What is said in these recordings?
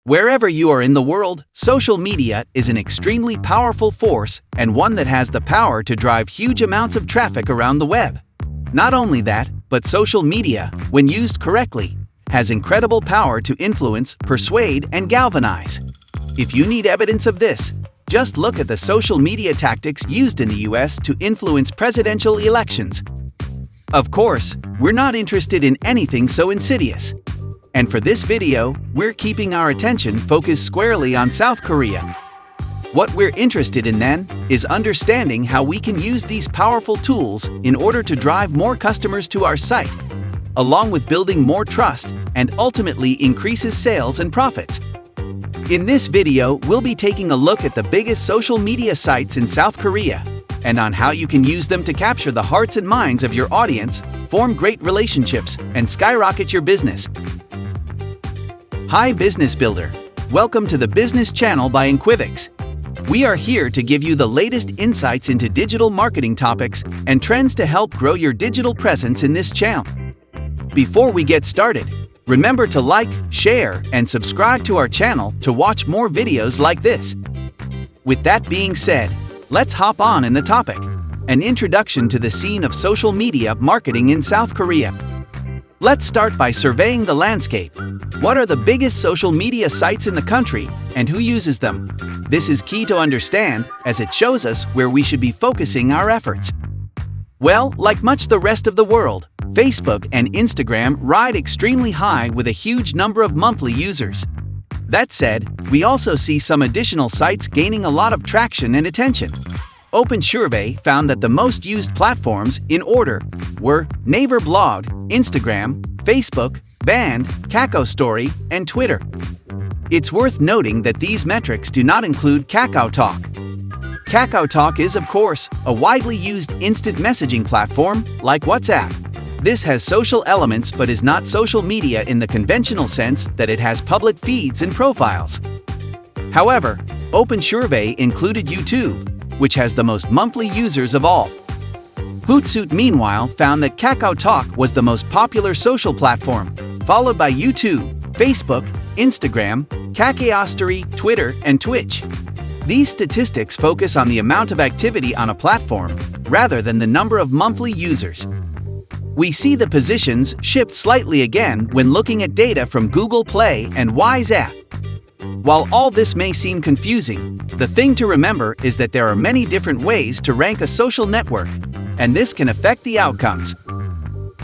Wherever you are in the world, social media is an extremely powerful force and one that has the power to drive huge amounts of traffic around the web. Not only that, but social media, when used correctly, has incredible power to influence, persuade, and galvanize. If you need evidence of this, just look at the social media tactics used in the US to influence presidential elections. Of course, we're not interested in anything so insidious. And for this video, we're keeping our attention focused squarely on South Korea. What we're interested in then is understanding how we can use these powerful tools in order to drive more customers to our site, along with building more trust and ultimately increases sales and profits. In this video, we'll be taking a look at the biggest social media sites in South Korea and on how you can use them to capture the hearts and minds of your audience, form great relationships, and skyrocket your business. Hi Business Builder! Welcome to the Business Channel by Inquivix. We are here to give you the latest insights into digital marketing topics and trends to help grow your digital presence in this channel. Before we get started, remember to like, share, and subscribe to our channel to watch more videos like this. With that being said, let's hop on in the topic, an introduction to the scene of social media marketing in South Korea. Let's start by surveying the landscape. What are the biggest social media sites in the country and who uses them? This is key to understand as it shows us where we should be focusing our efforts. Well, like much the rest of the world, Facebook and Instagram ride extremely high with a huge number of monthly users. That said, we also see some additional sites gaining a lot of traction and attention. Open Survey found that the most used platforms in order were Naver Blog, Instagram, Facebook, Band, Kakao Story, and Twitter. It's worth noting that these metrics do not include Kakao Talk. Kakao Talk is, of course, a widely used instant messaging platform like WhatsApp. This has social elements but is not social media in the conventional sense that it has public feeds and profiles. However, Open Survey included YouTube, which has the most monthly users of all. Hootsuite, meanwhile, found that Kakao Talk was the most popular social platform, followed by YouTube, Facebook, Instagram, Kakao Story, Twitter, and Twitch. These statistics focus on the amount of activity on a platform rather than the number of monthly users. We see the positions shift slightly again when looking at data from Google Play and WhatsApp. While all this may seem confusing, the thing to remember is that there are many different ways to rank a social network, and this can affect the outcomes.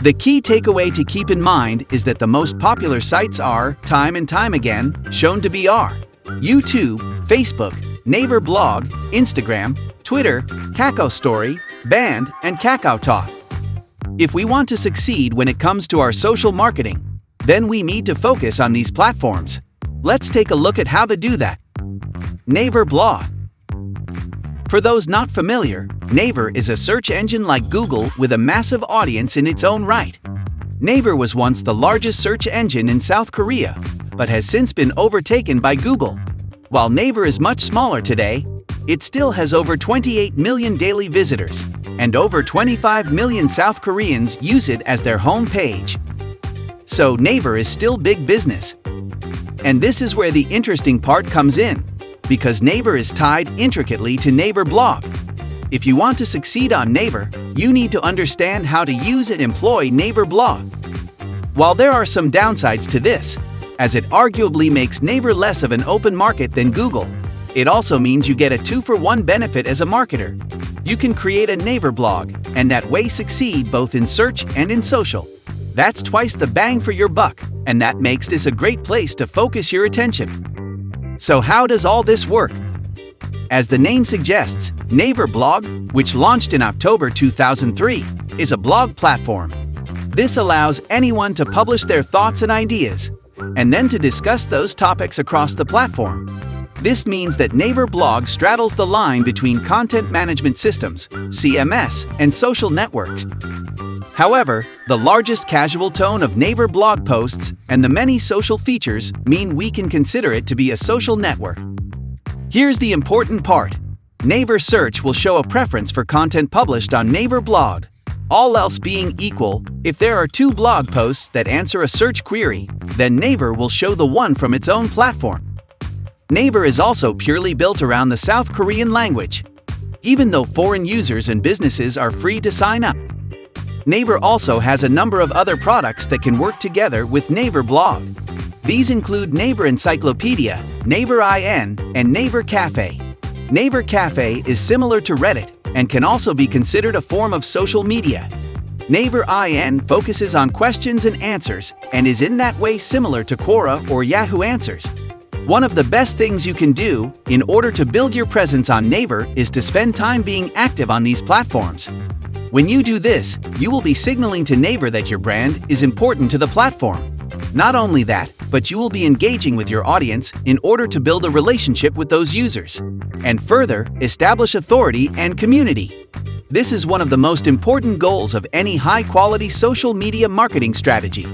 The key takeaway to keep in mind is that the most popular sites are, time and time again, shown to be YouTube, Facebook, Naver Blog, Instagram, Twitter, Kakao Story, Band, and Kakao Talk. If we want to succeed when it comes to our social marketing, then we need to focus on these platforms. Let's take a look at how to do that. Naver Blog. For those not familiar, Naver is a search engine like Google with a massive audience in its own right. Naver was once the largest search engine in South Korea, but has since been overtaken by Google. While Naver is much smaller today, it still has over 28 million daily visitors, and over 25 million South Koreans use it as their home page. So Naver is still big business. And this is where the interesting part comes in, because Naver is tied intricately to Naver Blog. If you want to succeed on Naver, you need to understand how to use and employ Naver Blog. While there are some downsides to this, as it arguably makes Naver less of an open market than Google, it also means you get a 2-for-1 benefit as a marketer. You can create a Naver blog, and that way succeed both in search and in social. That's twice the bang for your buck, and that makes this a great place to focus your attention. So how does all this work? As the name suggests, Naver Blog, which launched in October 2003, is a blog platform. This allows anyone to publish their thoughts and ideas, and then to discuss those topics across the platform. This means that Naver Blog straddles the line between content management systems, CMS, and social networks. However, the largest casual tone of Naver Blog posts and the many social features mean we can consider it to be a social network. Here's the important part. Naver Search will show a preference for content published on Naver Blog. All else being equal, if there are 2 blog posts that answer a search query, then Naver will show the one from its own platform. Naver is also purely built around the South Korean language, even though foreign users and businesses are free to sign up. Naver also has a number of other products that can work together with Naver Blog. These include Naver Encyclopedia, Naver IN, and Naver Cafe. Naver Cafe is similar to Reddit and can also be considered a form of social media. Naver IN focuses on questions and answers and is in that way similar to Quora or Yahoo Answers. One of the best things you can do in order to build your presence on Naver is to spend time being active on these platforms. When you do this, you will be signaling to Naver that your brand is important to the platform. Not only that, but you will be engaging with your audience in order to build a relationship with those users, and further, establish authority and community. This is one of the most important goals of any high-quality social media marketing strategy,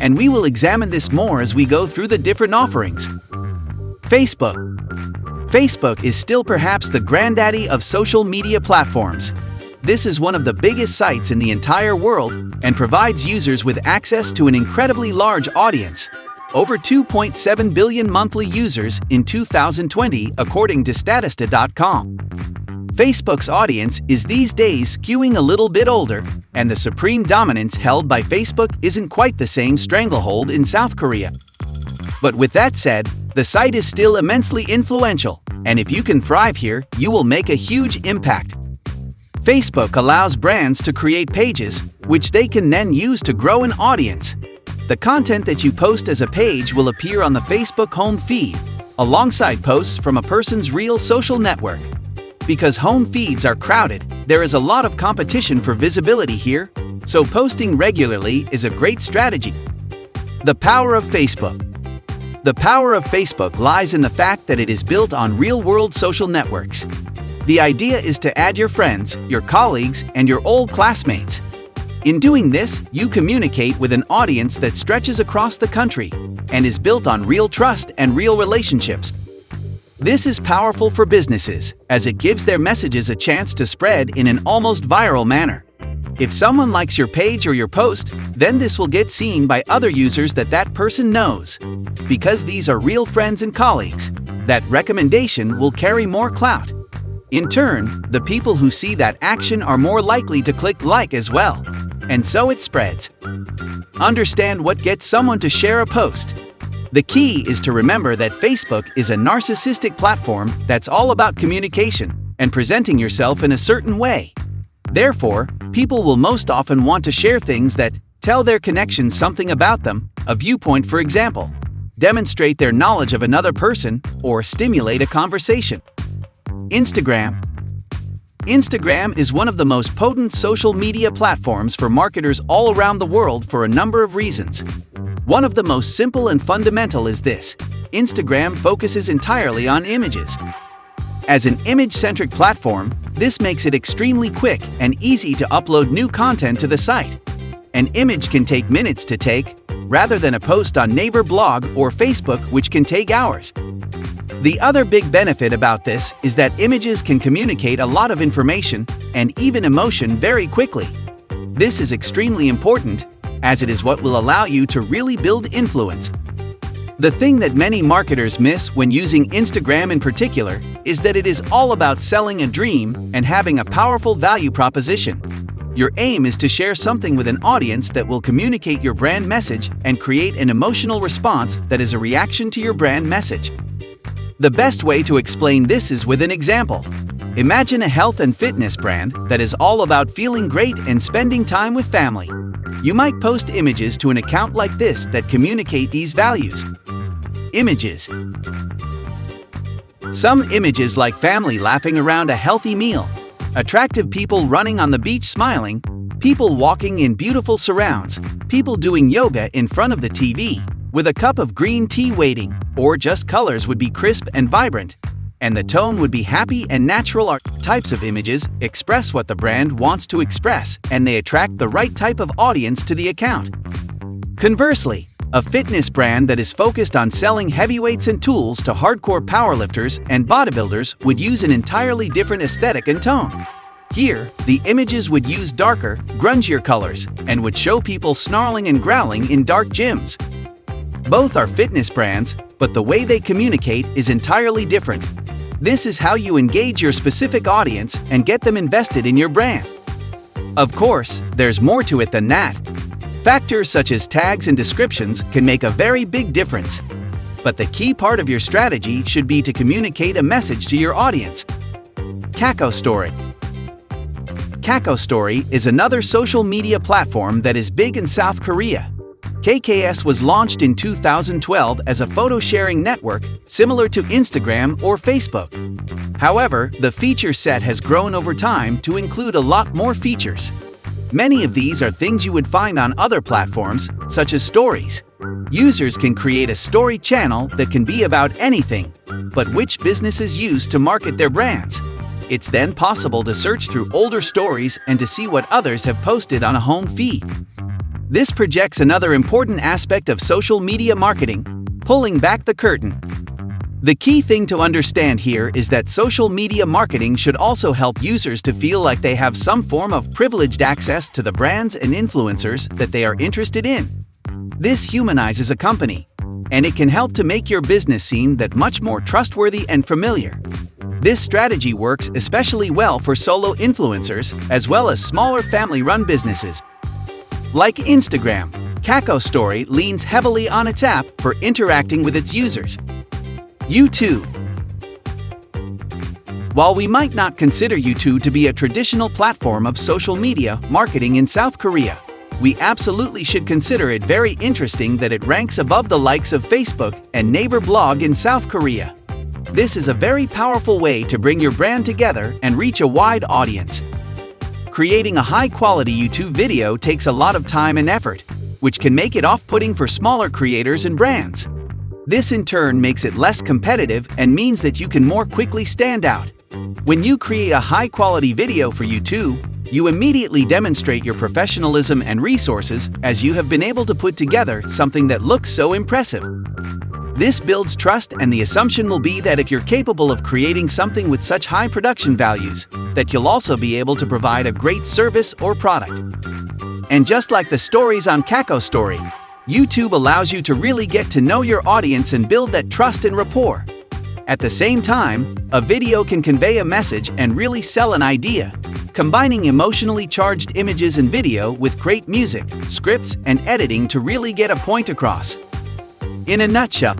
and we will examine this more as we go through the different offerings. Facebook. Facebook is still perhaps the granddaddy of social media platforms. This is one of the biggest sites in the entire world and provides users with access to an incredibly large audience. Over 2.7 billion monthly users in 2020 according to Statista.com. Facebook's audience is these days skewing a little bit older, and the supreme dominance held by Facebook isn't quite the same stranglehold in South Korea. But with that said, the site is still immensely influential, and if you can thrive here, you will make a huge impact. Facebook allows brands to create pages, which they can then use to grow an audience. The content that you post as a page will appear on the Facebook home feed, alongside posts from a person's real social network. Because home feeds are crowded, there is a lot of competition for visibility here, so posting regularly is a great strategy. The power of Facebook. The power of Facebook lies in the fact that it is built on real-world social networks. The idea is to add your friends, your colleagues, and your old classmates. In doing this, you communicate with an audience that stretches across the country and is built on real trust and real relationships. This is powerful for businesses, as it gives their messages a chance to spread in an almost viral manner. If someone likes your page or your post, then this will get seen by other users that person knows. Because these are real friends and colleagues, that recommendation will carry more clout. In turn, the people who see that action are more likely to click like as well. And so it spreads. Understand what gets someone to share a post. The key is to remember that Facebook is a narcissistic platform that's all about communication and presenting yourself in a certain way. Therefore, people will most often want to share things that tell their connections something about them, a viewpoint for example, demonstrate their knowledge of another person, or stimulate a conversation. Instagram. Instagram is one of the most potent social media platforms for marketers all around the world for a number of reasons. One of the most simple and fundamental is this: Instagram focuses entirely on images. As an image-centric platform, this makes it extremely quick and easy to upload new content to the site. An image can take minutes to take, rather than a post on Naver Blog or Facebook, which can take hours. The other big benefit about this is that images can communicate a lot of information and even emotion very quickly. This is extremely important, as it is what will allow you to really build influence. The thing that many marketers miss when using Instagram in particular is that it is all about selling a dream and having a powerful value proposition. Your aim is to share something with an audience that will communicate your brand message and create an emotional response that is a reaction to your brand message. The best way to explain this is with an example. Imagine a health and fitness brand that is all about feeling great and spending time with family. You might post images to an account like this that communicate these values. Images. Some images like family laughing around a healthy meal, attractive people running on the beach smiling, people walking in beautiful surrounds, people doing yoga in front of the TV, with a cup of green tea waiting, or just colors would be crisp and vibrant, and the tone would be happy and natural. Art types of images express what the brand wants to express, and they attract the right type of audience to the account. Conversely, a fitness brand that is focused on selling heavyweights and tools to hardcore powerlifters and bodybuilders would use an entirely different aesthetic and tone. Here, the images would use darker, grungier colors and would show people snarling and growling in dark gyms. Both are fitness brands, but the way they communicate is entirely different. This is how you engage your specific audience and get them invested in your brand. Of course, there's more to it than that. Factors such as tags and descriptions can make a very big difference. But the key part of your strategy should be to communicate a message to your audience. Kakao Story. Kakao Story is another social media platform that is big in South Korea. KKS was launched in 2012 as a photo-sharing network similar to Instagram or Facebook. However, the feature set has grown over time to include a lot more features. Many of these are things you would find on other platforms, such as stories. Users can create a story channel that can be about anything, but which businesses use to market their brands. It's then possible to search through older stories and to see what others have posted on a home feed. This projects another important aspect of social media marketing, pulling back the curtain. The key thing to understand here is that social media marketing should also help users to feel like they have some form of privileged access to the brands and influencers that they are interested in. This humanizes a company, and it can help to make your business seem that much more trustworthy and familiar. This strategy works especially well for solo influencers as well as smaller family-run businesses. Like Instagram, Kakao Story leans heavily on its app for interacting with its users. YouTube. While we might not consider YouTube to be a traditional platform of social media marketing in South Korea, we absolutely should consider it very interesting that it ranks above the likes of Facebook and Naver Blog in South Korea. This is a very powerful way to bring your brand together and reach a wide audience. Creating a high-quality YouTube video takes a lot of time and effort, which can make it off-putting for smaller creators and brands. This in turn makes it less competitive and means that you can more quickly stand out. When you create a high-quality video for YouTube, you immediately demonstrate your professionalism and resources as you have been able to put together something that looks so impressive. This builds trust, and the assumption will be that if you're capable of creating something with such high production values, that you'll also be able to provide a great service or product. And just like the stories on Kakao Story, YouTube allows you to really get to know your audience and build that trust and rapport. At the same time, a video can convey a message and really sell an idea, combining emotionally charged images and video with great music, scripts, and editing to really get a point across. In a nutshell,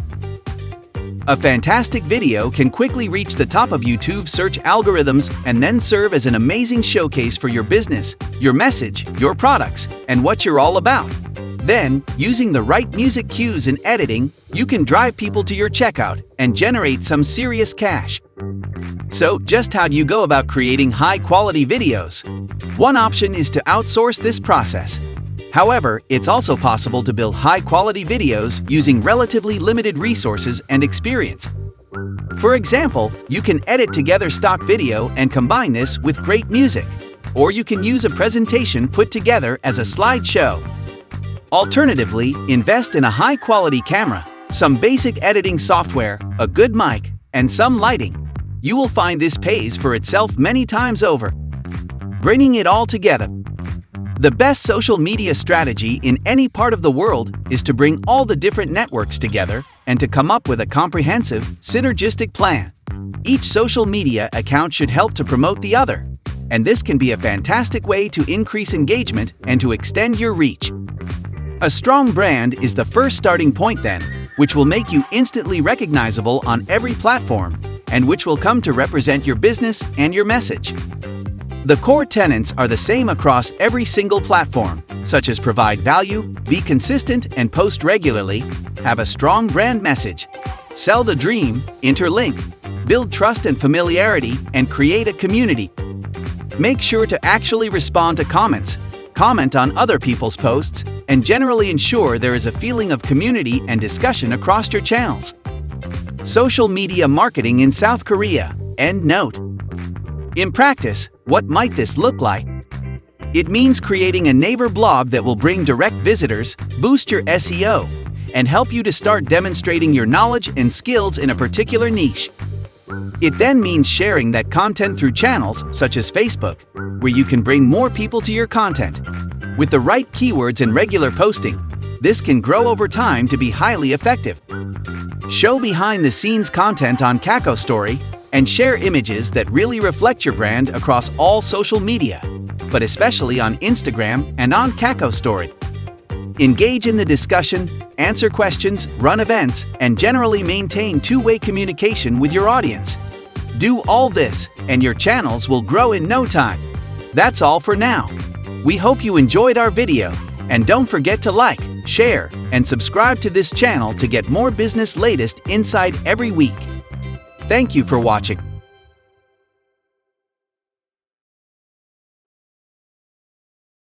a fantastic video can quickly reach the top of YouTube's search algorithms and then serve as an amazing showcase for your business, your message, your products, and what you're all about. Then, using the right music cues and editing, you can drive people to your checkout and generate some serious cash. So, just how do you go about creating high-quality videos? One option is to outsource this process. However, it's also possible to build high-quality videos using relatively limited resources and experience. For example, you can edit together stock video and combine this with great music, or you can use a presentation put together as a slideshow. Alternatively, invest in a high-quality camera, some basic editing software, a good mic, and some lighting. You will find this pays for itself many times over. Bringing it all together. The best social media strategy in any part of the world is to bring all the different networks together and to come up with a comprehensive, synergistic plan. Each social media account should help to promote the other, and this can be a fantastic way to increase engagement and to extend your reach. A strong brand is the first starting point then, which will make you instantly recognizable on every platform, and which will come to represent your business and your message. The core tenets are the same across every single platform, such as provide value, be consistent and post regularly, have a strong brand message, sell the dream, interlink, build trust and familiarity, and create a community. Make sure to actually respond to comments, comment on other people's posts, and generally ensure there is a feeling of community and discussion across your channels. Social media marketing in South Korea. End note. In practice, what might this look like? It means creating a Naver blog that will bring direct visitors, boost your SEO, and help you to start demonstrating your knowledge and skills in a particular niche. It then means sharing that content through channels such as Facebook, where you can bring more people to your content. With the right keywords and regular posting, This can grow over time to be highly effective. Show behind-the-scenes content on Kakao Story and share images that really reflect your brand across all social media, but especially on Instagram and on Kakao Story. Engage in the discussion, answer questions, run events, and generally maintain two-way communication with your audience. Do all this, and your channels will grow in no time. That's all for now. We hope you enjoyed our video, and don't forget to like, share, and subscribe to this channel to get more business latest insight every week. Thank you for watching.